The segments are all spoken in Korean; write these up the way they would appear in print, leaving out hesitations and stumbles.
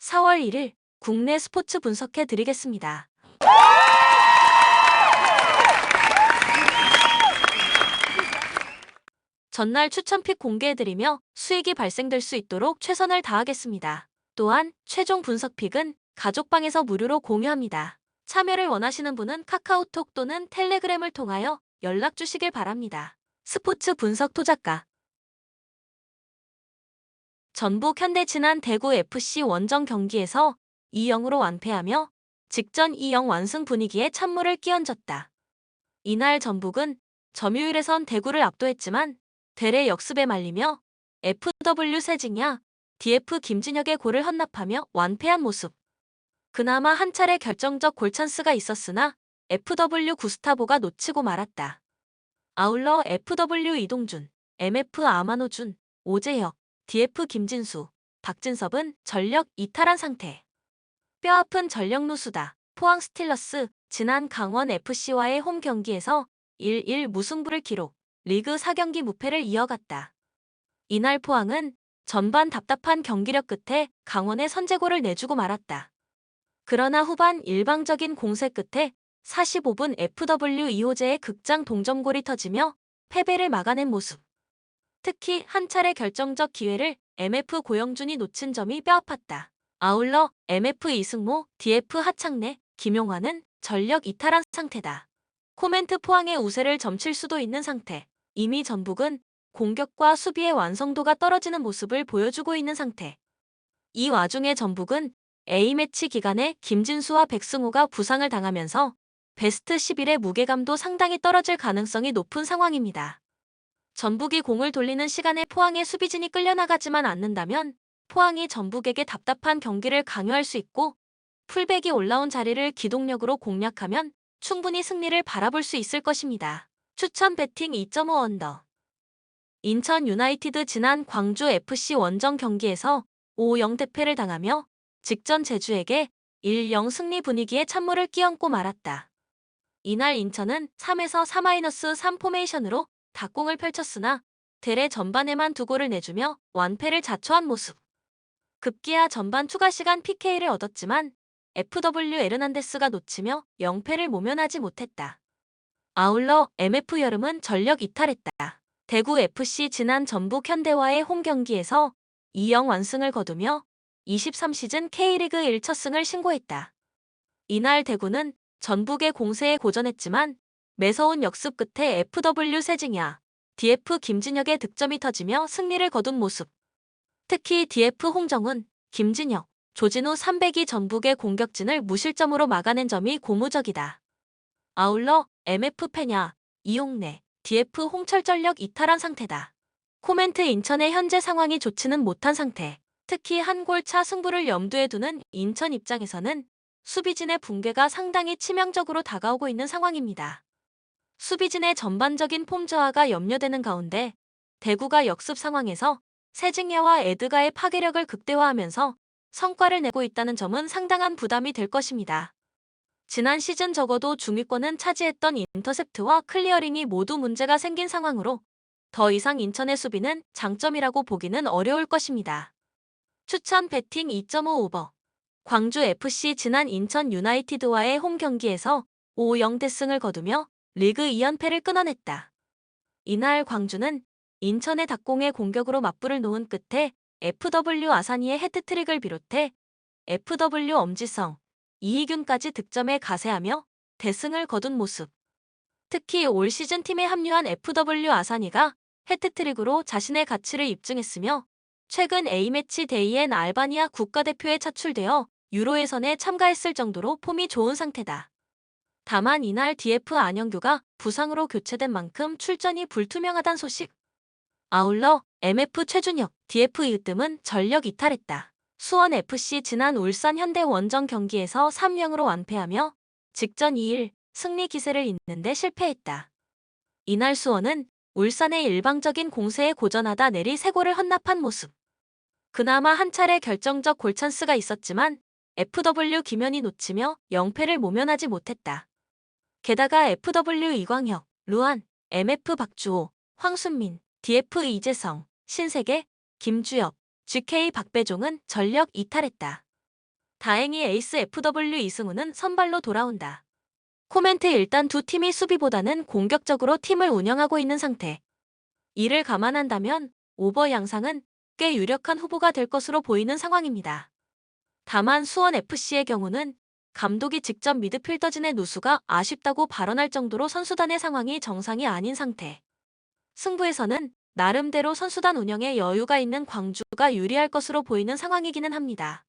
4월 1일 국내 스포츠 분석해 드리겠습니다. 전날 추천픽 공개해드리며 수익이 발생될 수 있도록 최선을 다하겠습니다. 또한 최종 분석픽은 가족방에서 무료로 공유합니다. 참여를 원하시는 분은 카카오톡 또는 텔레그램을 통하여 연락 주시길 바랍니다. 스포츠 분석 토작가 전북 현대 지난 대구 FC 원정 경기에서 2-0으로 완패하며 직전 2-0 완승 분위기에 찬물을 끼얹었다. 이날 전북은 점유율에선 대구를 압도했지만 대래 역습에 말리며 FW 세징야, DF 김진혁의 골을 헌납하며 완패한 모습. 그나마 한 차례 결정적 골찬스가 있었으나 FW 구스타보가 놓치고 말았다. 아울러 FW 이동준, MF 아마노준, 오재혁, DF 김진수, 박진섭은 전력 이탈한 상태. 뼈아픈 전력 누수다. 포항 스틸러스 지난 강원 FC와의 홈 경기에서 1-1 무승부를 기록, 리그 4경기 무패를 이어갔다. 이날 포항은 전반 답답한 경기력 끝에 강원에 선제골을 내주고 말았다. 그러나 후반 일방적인 공세 끝에 45분 FW 이호재의 극장 동점골이 터지며 패배를 막아낸 모습. 특히 한 차례 결정적 기회를 MF 고영준이 놓친 점이 뼈아팠다. 아울러 MF 이승모, DF 하창래, 김용환은 전력 이탈한 상태다. 코멘트 포항의 우세를 점칠 수도 있는 상태. 이미 전북은 공격과 수비의 완성도가 떨어지는 모습을 보여주고 있는 상태. 이 와중에 전북은 A매치 기간에 김진수와 백승호가 부상을 당하면서 베스트 11의 무게감도 상당히 떨어질 가능성이 높은 상황입니다. 전북이 공을 돌리는 시간에 포항의 수비진이 끌려나가지만 않는다면 포항이 전북에게 답답한 경기를 강요할 수 있고 풀백이 올라온 자리를 기동력으로 공략하면 충분히 승리를 바라볼 수 있을 것입니다. 추천 배팅 2.5 언더. 인천 유나이티드 지난 광주 FC 원정 경기에서 5-0 대패를 당하며 직전 제주에게 1-0 승리 분위기에 찬물을 끼얹고 말았다. 이날 인천은 3에서 4-3 포메이션으로 닭공을 펼쳤으나 대래 전반에만 2골을 내주며 완패를 자초한 모습. 급기야 전반 추가 시간 PK를 얻었지만 FW 에르난데스가 놓치며 0패를 모면하지 못했다. 아울러 MF 여름은 전력 이탈했다. 대구 FC 지난 전북 현대와의 홈 경기에서 2-0 완승을 거두며 23시즌 K리그 1 첫 승을 신고했다. 이날 대구는 전북의 공세에 고전했지만 매서운 역습 끝에 FW 세징야, DF 김진혁의 득점이 터지며 승리를 거둔 모습. 특히 DF 홍정훈, 김진혁, 조진우 300이 전북의 공격진을 무실점으로 막아낸 점이 고무적이다. 아울러 MF 페냐, 이용래, DF 홍철 전력 이탈한 상태다. 코멘트 인천의 현재 상황이 좋지는 못한 상태. 특히 한 골차 승부를 염두에 두는 인천 입장에서는 수비진의 붕괴가 상당히 치명적으로 다가오고 있는 상황입니다. 수비진의 전반적인 폼 저하가 염려되는 가운데 대구가 역습 상황에서 세징야와 에드가의 파괴력을 극대화하면서 성과를 내고 있다는 점은 상당한 부담이 될 것입니다. 지난 시즌 적어도 중위권은 차지했던 인터셉트와 클리어링이 모두 문제가 생긴 상황으로 더 이상 인천의 수비는 장점이라고 보기는 어려울 것입니다. 추천 배팅 2.5 오버. 광주 FC 지난 인천 유나이티드와의 홈 경기에서 5-0 대승을 거두며 리그 2연패를 끊어냈다. 이날 광주는 인천의 닭공의 공격으로 맞불을 놓은 끝에 FW 아사니의 해트트릭을 비롯해 FW 엄지성, 이희균까지 득점에 가세하며 대승을 거둔 모습. 특히 올 시즌 팀에 합류한 FW 아사니가 해트트릭으로 자신의 가치를 입증했으며 최근 A매치 데이엔 알바니아 국가대표에 차출되어 유로 예선에 참가했을 정도로 폼이 좋은 상태다. 다만 이날 DF 안영규가 부상으로 교체된 만큼 출전이 불투명하단 소식. 아울러 MF 최준혁, DF 이으뜸은 전력 이탈했다. 수원FC 지난 울산 현대 원정 경기에서 3-0으로 완패하며 직전 2일 승리 기세를 잇는데 실패했다. 이날 수원은 울산의 일방적인 공세에 고전하다 내리 3골을 헌납한 모습. 그나마 한 차례 결정적 골찬스가 있었지만 FW 김현이 놓치며 0패를 모면하지 못했다. 게다가 FW 이광혁, 루안, MF 박주호, 황순민, DF 이재성, 신세계, 김주엽, GK 박배종은 전력 이탈했다. 다행히 에이스 FW 이승우는 선발로 돌아온다. 코멘트 일단 두 팀이 수비보다는 공격적으로 팀을 운영하고 있는 상태. 이를 감안한다면 오버 양상은 꽤 유력한 후보가 될 것으로 보이는 상황입니다. 다만 수원FC의 경우는 감독이 직접 미드필더진의 누수가 아쉽다고 발언할 정도로 선수단의 상황이 정상이 아닌 상태. 승부에서는 나름대로 선수단 운영에 여유가 있는 광주가 유리할 것으로 보이는 상황이기는 합니다.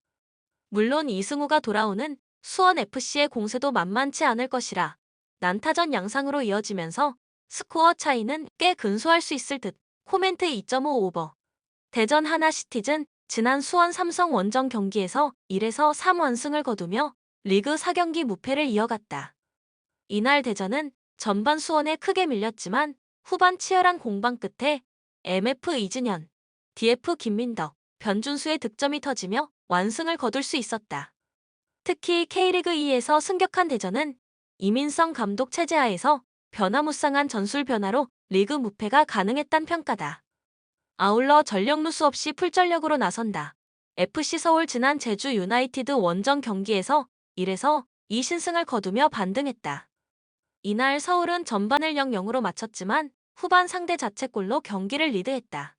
물론 이승우가 돌아오는 수원FC의 공세도 만만치 않을 것이라 난타전 양상으로 이어지면서 스코어 차이는 꽤 근소할 수 있을 듯. 코멘트 2.5 오버. 대전 하나시티즌 지난 수원 삼성 원정 경기에서 1에서 3완승을 거두며 리그 4경기 무패를 이어갔다. 이날 대전은 전반 수원에 크게 밀렸지만 후반 치열한 공방 끝에 MF 이진현, DF 김민덕, 변준수의 득점이 터지며 완승을 거둘 수 있었다. 특히 K리그2에서 승격한 대전은 이민성 감독 체제하에서 변화무쌍한 전술 변화로 리그 무패가 가능했단 평가다. 아울러 전력 누수 없이 풀전력으로 나선다. FC 서울 지난 제주 유나이티드 원정 경기에서 1에서 2신승을 거두며 반등했다. 이날 서울은 전반을 0-0으로 마쳤지만 후반 상대 자책골로 경기를 리드했다.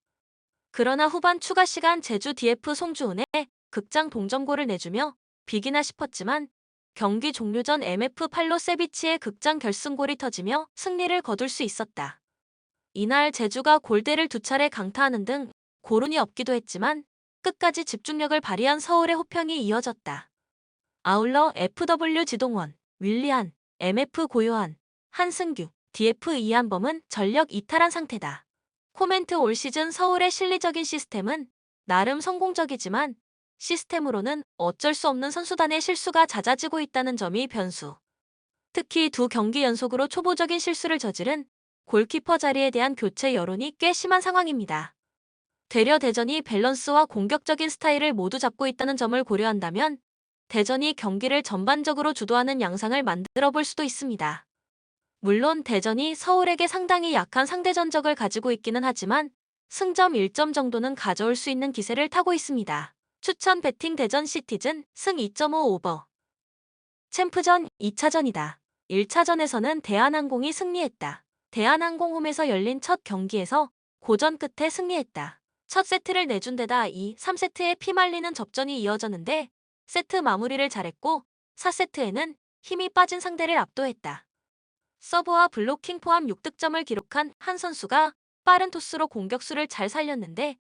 그러나 후반 추가 시간 제주 DF 송주훈의 극장 동점골을 내주며 비기나 싶었지만 경기 종료 전 MF 팔로 세비치의 극장 결승골이 터지며 승리를 거둘 수 있었다. 이날 제주가 골대를 2차례 강타하는 등 고른이 없기도 했지만 끝까지 집중력을 발휘한 서울의 호평이 이어졌다. 아울러 FW 지동원, 윌리안, MF 고요한, 한승규, DF 이한범은 전력 이탈한 상태다. 코멘트 올 시즌 서울의 실리적인 시스템은 나름 성공적이지만 시스템으로는 어쩔 수 없는 선수단의 실수가 잦아지고 있다는 점이 변수. 특히 두 경기 연속으로 초보적인 실수를 저지른 골키퍼 자리에 대한 교체 여론이 꽤 심한 상황입니다. 되려 대전이 밸런스와 공격적인 스타일을 모두 잡고 있다는 점을 고려한다면 대전이 경기를 전반적으로 주도하는 양상을 만들어 볼 수도 있습니다. 물론 대전이 서울에게 상당히 약한 상대 전적을 가지고 있기는 하지만 승점 1점 정도는 가져올 수 있는 기세를 타고 있습니다. 추천 배팅 대전 시티즌 승 2.5 오버. 챔프전 2차전이다. 1차전에서는 대한항공이 승리했다. 대한항공 홈에서 열린 첫 경기에서 고전 끝에 승리했다. 첫 세트를 내준 데다 2, 3세트에 피말리는 접전이 이어졌는데 세트 마무리를 잘했고 4세트에는 힘이 빠진 상대를 압도했다. 서브와 블로킹 포함 6득점을 기록한 한 선수가 빠른 토스로 공격수를 잘 살렸는데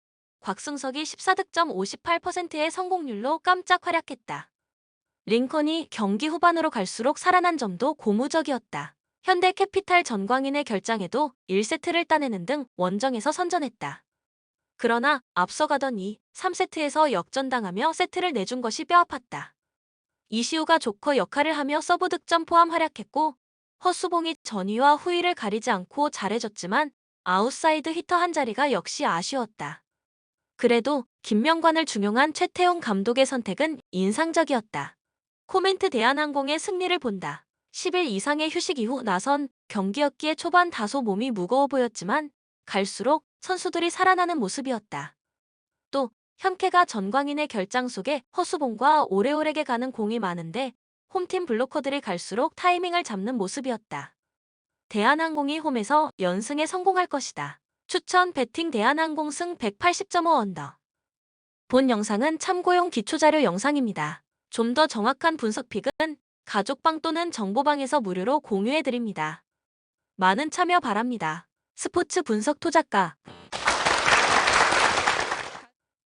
곽승석이 14득점 58%의 성공률로 깜짝 활약했다. 링컨이 경기 후반으로 갈수록 살아난 점도 고무적이었다. 현대캐피탈 전광인의 결장에도 1세트를 따내는 등 원정에서 선전했다. 그러나 앞서가던 2, 3세트에서 역전당하며 세트를 내준 것이 뼈아팠다. 이시우가 조커 역할을 하며 서브 득점 포함 활약했고 허수봉이 전위와 후위를 가리지 않고 잘해줬지만 아웃사이드 히터 한 자리가 역시 아쉬웠다. 그래도 김명관을 중용한 최태용 감독의 선택은 인상적이었다. 코멘트 대한항공의 승리를 본다. 10일 이상의 휴식 이후 나선 경기였기에 초반 다소 몸이 무거워 보였지만 갈수록 선수들이 살아나는 모습이었다. 또 현케가 전광인의 결장 속에 허수봉과 오래오래게 가는 공이 많은데 홈팀 블로커들이 갈수록 타이밍을 잡는 모습이었다. 대한항공이 홈에서 연승에 성공할 것이다. 추천 배팅 대한항공 승 180.5 언더. 본 영상은 참고용 기초자료 영상입니다. 좀 더 정확한 분석 픽은 가족방 또는 정보방에서 무료로 공유해드립니다. 많은 참여 바랍니다. 스포츠 분석 토작가